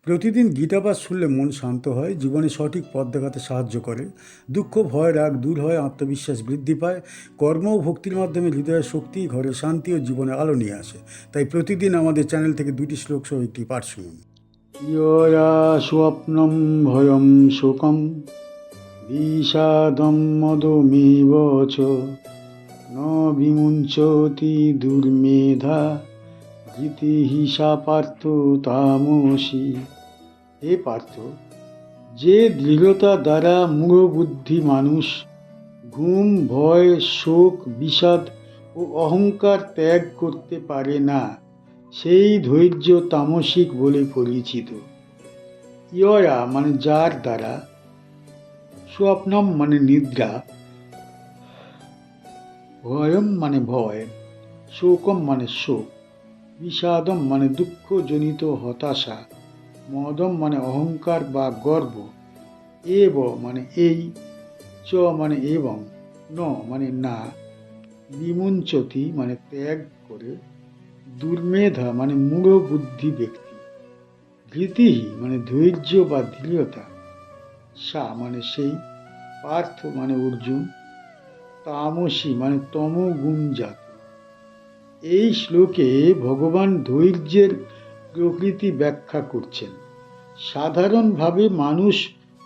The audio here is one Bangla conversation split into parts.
প্রতিদিন গীতাপাঠ শুনলে মন শান্ত হয়, জীবনে সঠিক পথ দেখাতে সাহায্য করে। দুঃখ, ভয়, রাগ দূর হয়, আত্মবিশ্বাস বৃদ্ধি পায়। কর্ম ও ভক্তির মাধ্যমে হৃদয়ের শক্তি, ঘরে শান্তি ও জীবনে আলো নিয়ে আসে। তাই প্রতিদিন আমাদের চ্যানেল থেকে 2টি শ্লোক সহ একটি পাঠ শুনুন। ইয়য়া স্বপ্নম ভয়ম শোকম বিষাদম মদমেব চ ন বিমুঞ্চতি দুর্মেধা ধৃতি হিসা পার্থ তামসী। হে পার্থ, যে দৃঢ়তা দ্বারা মূঢ়বুদ্ধি মানুষ ঘুম, ভয়, শোক, বিষাদ ও অহংকার ত্যাগ করতে পারে না, সেই ধৈর্য তামসিক বলে পরিচিত। ইয়য়া মানে যার দ্বারা, স্বপ্নম মানে নিদ্রা, ভয়ম মানে ভয়, শোকম মানে শোক, বিষাদম মানে দুঃখজনিত হতাশা, মদম মানে অহংকার বা গর্ব, এব মানে এই, চ মানে এবং, ন মানে না, বিমুঞ্চতি মানে ত্যাগ করে, দুর্মেধা মানে মূঢ় বুদ্ধি ব্যক্তি, ধৃতি মানে ধৈর্য বা দৃঢ়তা, সা মানে সেই, পার্থ মানে অর্জুন, তামসী মানে তমগুণজাত। এই শ্লোকে ভগবান ধৈর্যের প্রকৃতি ব্যাখ্যা করছেন। সাধারণভাবে মানুষ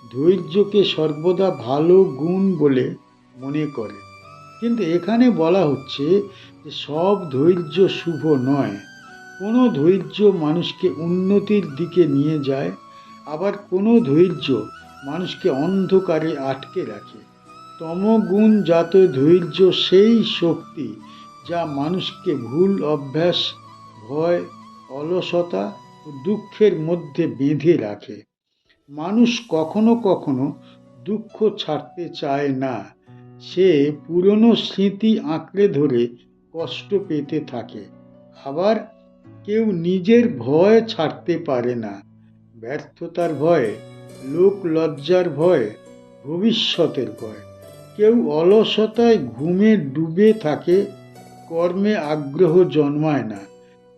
ধৈর্যকে সর্বদা ভালো গুণ বলে মনে করে, কিন্তু এখানে বলা হচ্ছে যে সব ধৈর্য শুভ নয়। কোনো ধৈর্য মানুষকে উন্নতির দিকে নিয়ে যায়, আবার কোনো ধৈর্য মানুষকে অন্ধকারে আটকে রাখে। তমগুণজাত ধৈর্য সেই শক্তি যা মানুষকে ভুল অভ্যাস, ভয়, অলসতা ও দুঃখের মধ্যে বেঁধে রাখে। মানুষ কখনো কখনো দুঃখ ছাড়তে চায় না, সে পুরনো স্মৃতি আঁকড়ে ধরে কষ্ট পেতে থাকে। আবার কেউ নিজের ভয় ছাড়তে পারে না, ব্যর্থতার ভয়, লোক লজ্জার ভয়, ভবিষ্যতের ভয়। কেউ অলসতায় ঘুমে ডুবে থাকে, কর্মে আগ্রহ জন্মায় না।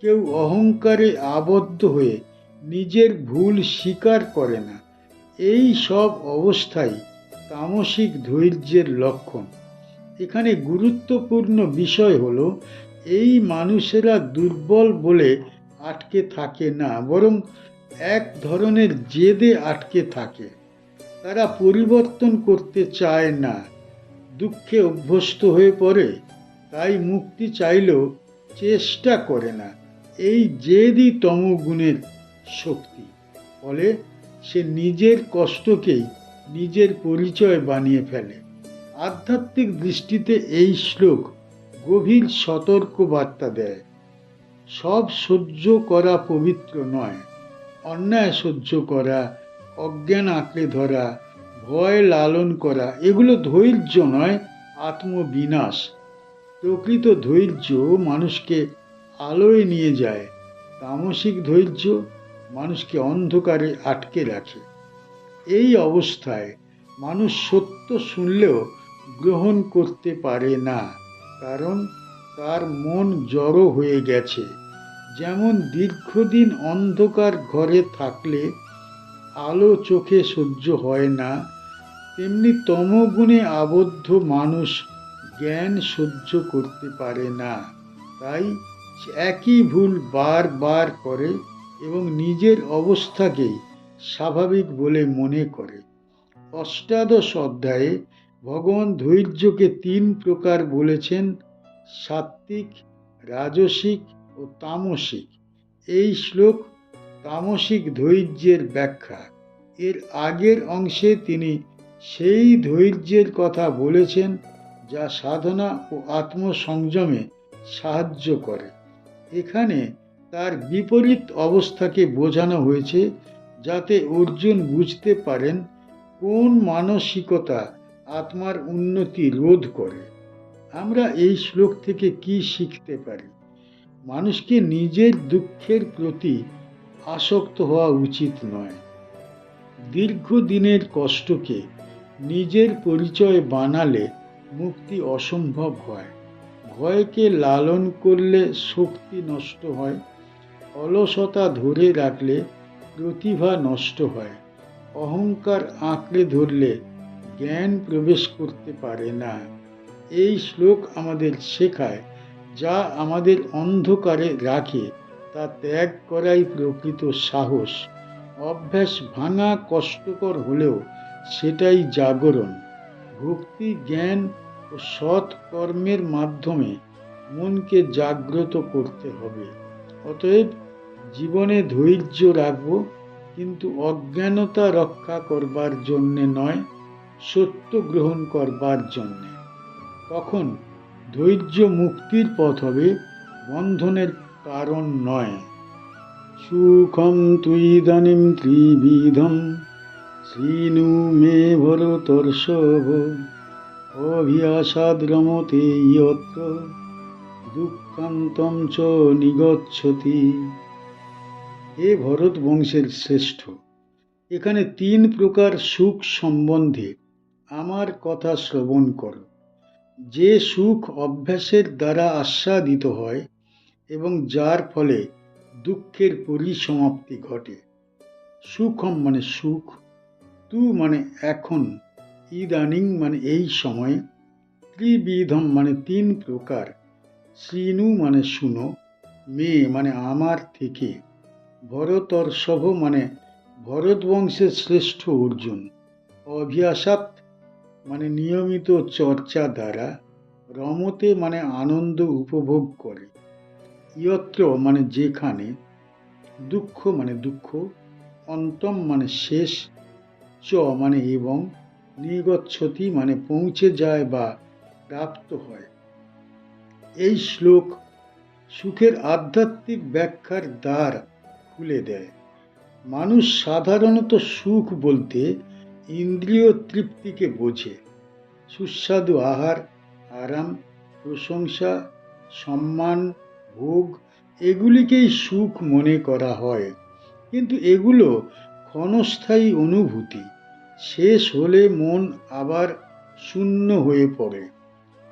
কেউ অহংকারে আবদ্ধ হয়ে নিজের ভুল স্বীকার করে না। এই সব অবস্থাই তামসিক ধৈর্যের লক্ষণ। এখানে গুরুত্বপূর্ণ বিষয় হলো, এই মানুষেরা দুর্বল বলে আটকে থাকে না, বরং এক ধরনের জেদে আটকে থাকে। তারা পরিবর্তন করতে চায় না, দুঃখে অভ্যস্ত হয়ে পড়ে, তাই মুক্তি চাইলেও চেষ্টা করে না। এই জেদই তমগুণের শক্তি। ফলে সে নিজের কষ্টকেই নিজের পরিচয় বানিয়ে ফেলে। আধ্যাত্মিক দৃষ্টিতে এই শ্লোক গভীর সতর্ক বার্তা দেয়। সব সহ্য করা পবিত্র নয়। অন্যায় সহ্য করা, অজ্ঞান আঁকড়ে ধরা, ভয় লালন করা, এগুলো ধৈর্য নয়, আত্মবিনাশ। প্রকৃত ধৈর্য মানুষকে আলোয় নিয়ে যায়, তামসিক ধৈর্য মানুষকে অন্ধকারে আটকে রাখে। এই অবস্থায় মানুষ সত্য শুনলেও গ্রহণ করতে পারে না, কারণ তার মন জড়ো হয়ে গেছে। যেমন দীর্ঘদিন অন্ধকার ঘরে থাকলে আলো চোখে সহ্য হয় না, তেমনি তমগুণে আবদ্ধ মানুষ জ্ঞান সহ্য করতে পারে না। তাই সে একই ভুল বারবার করে এবং নিজের অবস্থাকেই স্বাভাবিক বলে মনে করে। অষ্টাদশ অধ্যায়ে ভগবান ধৈর্যকে 3 প্রকার বলেছেন: সাত্ত্বিক, রাজসিক ও তামসিক। এই শ্লোক তামসিক ধৈর্যের ব্যাখ্যা। এর আগের অংশে তিনি সেই ধৈর্যের কথা বলেছেন যা সাধনা ও আত্মসংযমে সাহায্য করে। এখানে তার বিপরীত অবস্থাকে বোঝানো হয়েছে, যাতে অর্জুন বুঝতে পারেন কোন মানসিকতা আত্মার উন্নতি রোধ করে। আমরা এই শ্লোক থেকে কি শিখতে পারি? মানুষকে নিজের দুঃখের প্রতি আসক্ত হওয়া উচিত নয়। দীর্ঘদিনের কষ্টকে নিজের পরিচয় বানালে মুক্তি অসম্ভব হয়। ভয়কে লালন করলে শক্তি নষ্ট হয়। অলসতা ধরে রাখলে প্রতিভা নষ্ট হয়। অহংকার আঁকড়ে ধরলে জ্ঞান প্রবেশ করতে পারে না। এই শ্লোক আমাদের শেখায়, যা আমাদের অন্ধকারে রাখে তা ত্যাগ করাই প্রকৃত সাহস। অভ্যাস ভাঙা কষ্টকর হলেও সেটাই জাগরণ। ভক্তি, জ্ঞান ও সৎ কর্মের মাধ্যমে মনকে জাগ্রত করতে হবে। অতএব জীবনে ধৈর্য রাখব, কিন্তু অজ্ঞানতা রক্ষা করবার জন্যে নয়, সত্য গ্রহণ করবার জন্যে। তখন ধৈর্য মুক্তির পথ হবে, বন্ধনের কারণ নয়। সুখম তুইদানিম ত্রিবিধম শ্রীণু মে ভরতর্ষভ অভিয়াসাদ রমতে ইয়ত্র দুঃখান্তম চ নিগচ্ছতি। হে ভরত বংশের শ্রেষ্ঠ, এখানে 3 প্রকার সুখ সম্বন্ধে আমার কথা শ্রবণ করো। যে সুখ অভ্যাসের দ্বারা আস্বাদিত হয় এবং যার ফলে দুঃখের পরিসমাপ্তি ঘটে। সুখম মানে সুখ, তু মানে এখন, ইদানিং মানে এই সময়, ত্রিবিধম মানে 3 প্রকার, শ্রীণু মানে শুনো, মে মানে আমার থেকে, ভরতর্ষভ মানে ভরত বংশের শ্রেষ্ঠ অর্জুন, অভিয়াসাত মানে নিয়মিত চর্চা দ্বারা, রমতে মানে আনন্দ উপভোগ করে, ইয়ত্র মানে যেখানে, দুঃখ মানে দুঃখ, অন্তম মানে শেষ, চ মানে এবং, নিগচ্ছতি মানে পৌঁছে যায় বা প্রাপ্ত হয়। এই শ্লোক সুখের আধ্যাত্মিক ব্যাখ্যার দ্বার খুলে দেয়। মানুষ সাধারণত সুখ বলতে ইন্দ্রিয় তৃপ্তিকে বোঝে। সুস্বাদু আহার, আরাম, প্রশংসা, সম্মান, ভোগ এগুলিকেই সুখ মনে করা হয়। কিন্তু এগুলো ক্ষণস্থায়ী অনুভূতি, শেষ হলে মন আবার শূন্য হয়ে পড়ে।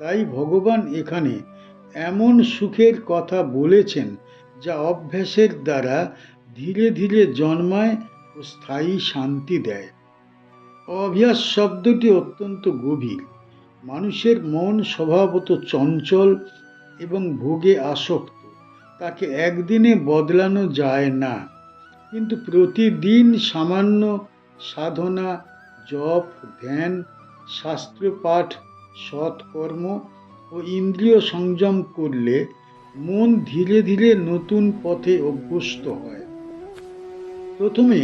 তাই ভগবান এখানে এমন সুখের কথা বলেছেন যা অভ্যাসের দ্বারা ধীরে ধীরে জন্মায় ও স্থায়ী শান্তি দেয়। অভ্যাস শব্দটি অত্যন্ত গভীর। মানুষের মন স্বভাবত চঞ্চল এবং ভোগে আসক্ত। তাকে একদিনে বদলানো যায় না, কিন্তু প্রতিদিন সামান্য সাধনা, জপ, ধ্যান, শাস্ত্রপাঠ, সৎকর্ম ও ইন্দ্রিয় সংযম করলে মন ধীরে ধীরে নতুন পথে অভ্যস্ত হয়। প্রথমে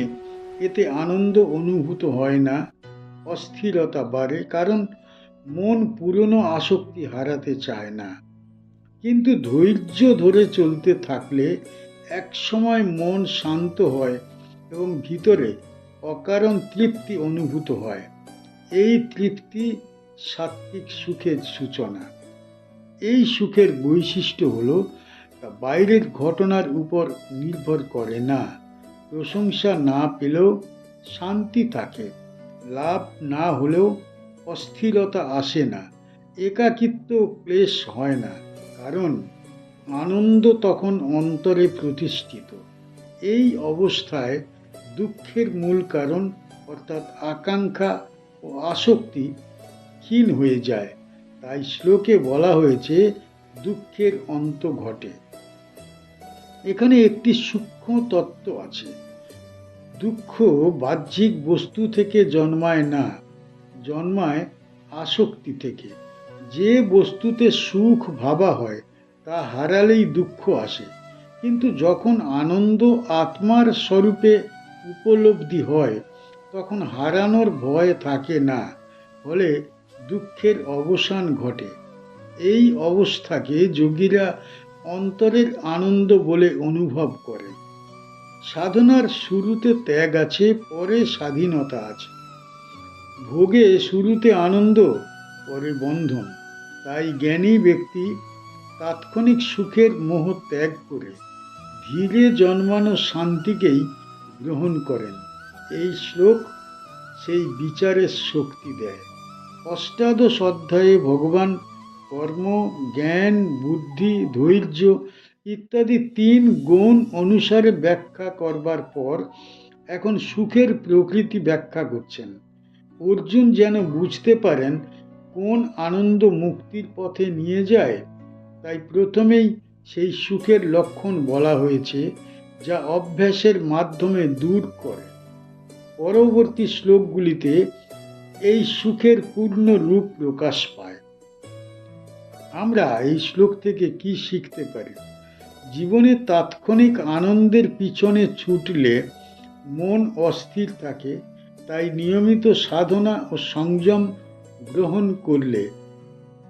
এতে আনন্দ অনুভূত হয় না, অস্থিরতা বাড়ে, কারণ মন পুরনো আসক্তি হারাতে চায় না। কিন্তু ধৈর্য ধরে চলতে থাকলে এক সময় মন শান্ত হয় এবং ভিতরে অকারণ তৃপ্তি অনুভূত হয়। এই তৃপ্তি সাত্ত্বিক সুখের সূচনা। এই সুখের বৈশিষ্ট্য হলো তা বাইরের ঘটনার উপর নির্ভর করে না। প্রশংসা না পেলেও শান্তি থাকে, লাভ না হলেও অস্থিরতা আসে না, একাকিত্ব ক্লেশ হয় না, কারণ আনন্দ তখন অন্তরে প্রতিষ্ঠিত। এই অবস্থায় দুঃখের মূল কারণ অর্থাৎ আকাঙ্ক্ষা ও আসক্তি ক্ষীণ হয়ে যায়। তাই শ্লোকে বলা হয়েছে দুঃখের অন্ত ঘটে। এখানে একটি সূক্ষ্ম তত্ত্ব আছে। দুঃখ বাহ্যিক বস্তু থেকে জন্মায় না, জন্মায় আসক্তি থেকে। যে বস্তুতে সুখ ভাবা হয় তা হারালেই দুঃখ আসে, কিন্তু যখন আনন্দ আত্মার স্বরূপে উপলব্ধি হয় তখন হারানোর ভয় থাকে না, ফলে দুঃখের অবসান ঘটে। এই অবস্থাকে যোগীরা অন্তরের আনন্দ বলে অনুভব করে। সাধনার শুরুতে ত্যাগ আছে, পরে স্বাধীনতা আছে। ভোগে শুরুতে আনন্দ, পরে বন্ধন। তাই জ্ঞানী ব্যক্তি তাৎক্ষণিক সুখের মোহ ত্যাগ করে ধীরে জন্মানো শান্তিকেই গ্রহণ করেন। এই শ্লোক সেই বিচারের শক্তি দেয়। অষ্টাদশ অধ্যায়ে ভগবান কর্ম, জ্ঞান, বুদ্ধি, ধৈর্য ইত্যাদি 3 গুণ অনুসারে ব্যাখ্যা করবার পর এখন সুখের প্রকৃতি ব্যাখ্যা করছেন। অর্জুন যেন বুঝতে পারেন কোন আনন্দ মুক্তির পথে নিয়ে যায়, তাই প্রথমেই সেই সুখের লক্ষণ বলা হয়েছে যা অভ্যাসের মাধ্যমে দূর করে। পরবর্তী শ্লোকগুলিতে এই সুখের পূর্ণ রূপ প্রকাশ পায়। আমরা এই শ্লোক থেকে কি শিখতে পারি? জীবনে তাৎক্ষণিক আনন্দের পিছনে ছুটলে মন অস্থির থাকে, তাই নিয়মিত সাধনা ও সংযম গ্রহণ করলে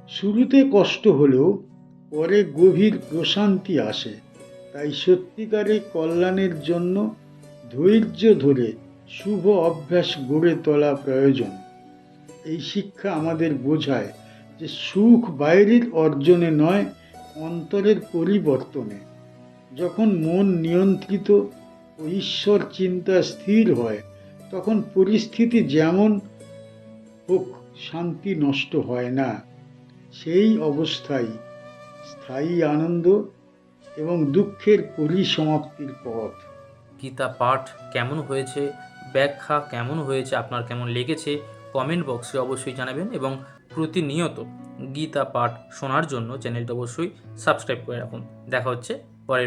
শুরুতে কষ্ট হলেও পরে গভীর প্রশান্তি আসে। তাই সত্যিকারের কল্যাণের জন্য ধৈর্য ধরে শুভ অভ্যাস গড়ে তোলা প্রয়োজন। এই শিক্ষা আমাদের বোঝায় যে সুখ বাইরের অর্জনে নয়, অন্তরের পরিবর্তনে। যখন মন নিয়ন্ত্রিত ও ঈশ্বর চিন্তা স্থির হয়, তখন পরিস্থিতি যেমন হোক শান্তি নষ্ট হয় না। সেই অবস্থায় স্থায়ী আনন্দ এবং দুঃখের পরিসমাপ্তির পথ। গীতা পাঠ কেমন হয়েছে, ব্যাখ্যা কেমন হয়েছে, আপনার কেমন লেগেছে কমেন্ট বক্সে অবশ্যই জানাবেন, এবং প্রতিনিয়ত গীতা পাঠ শোনার জন্য চ্যানেলটা অবশ্যই সাবস্ক্রাইব করে রাখুন। দেখা হচ্ছে পরের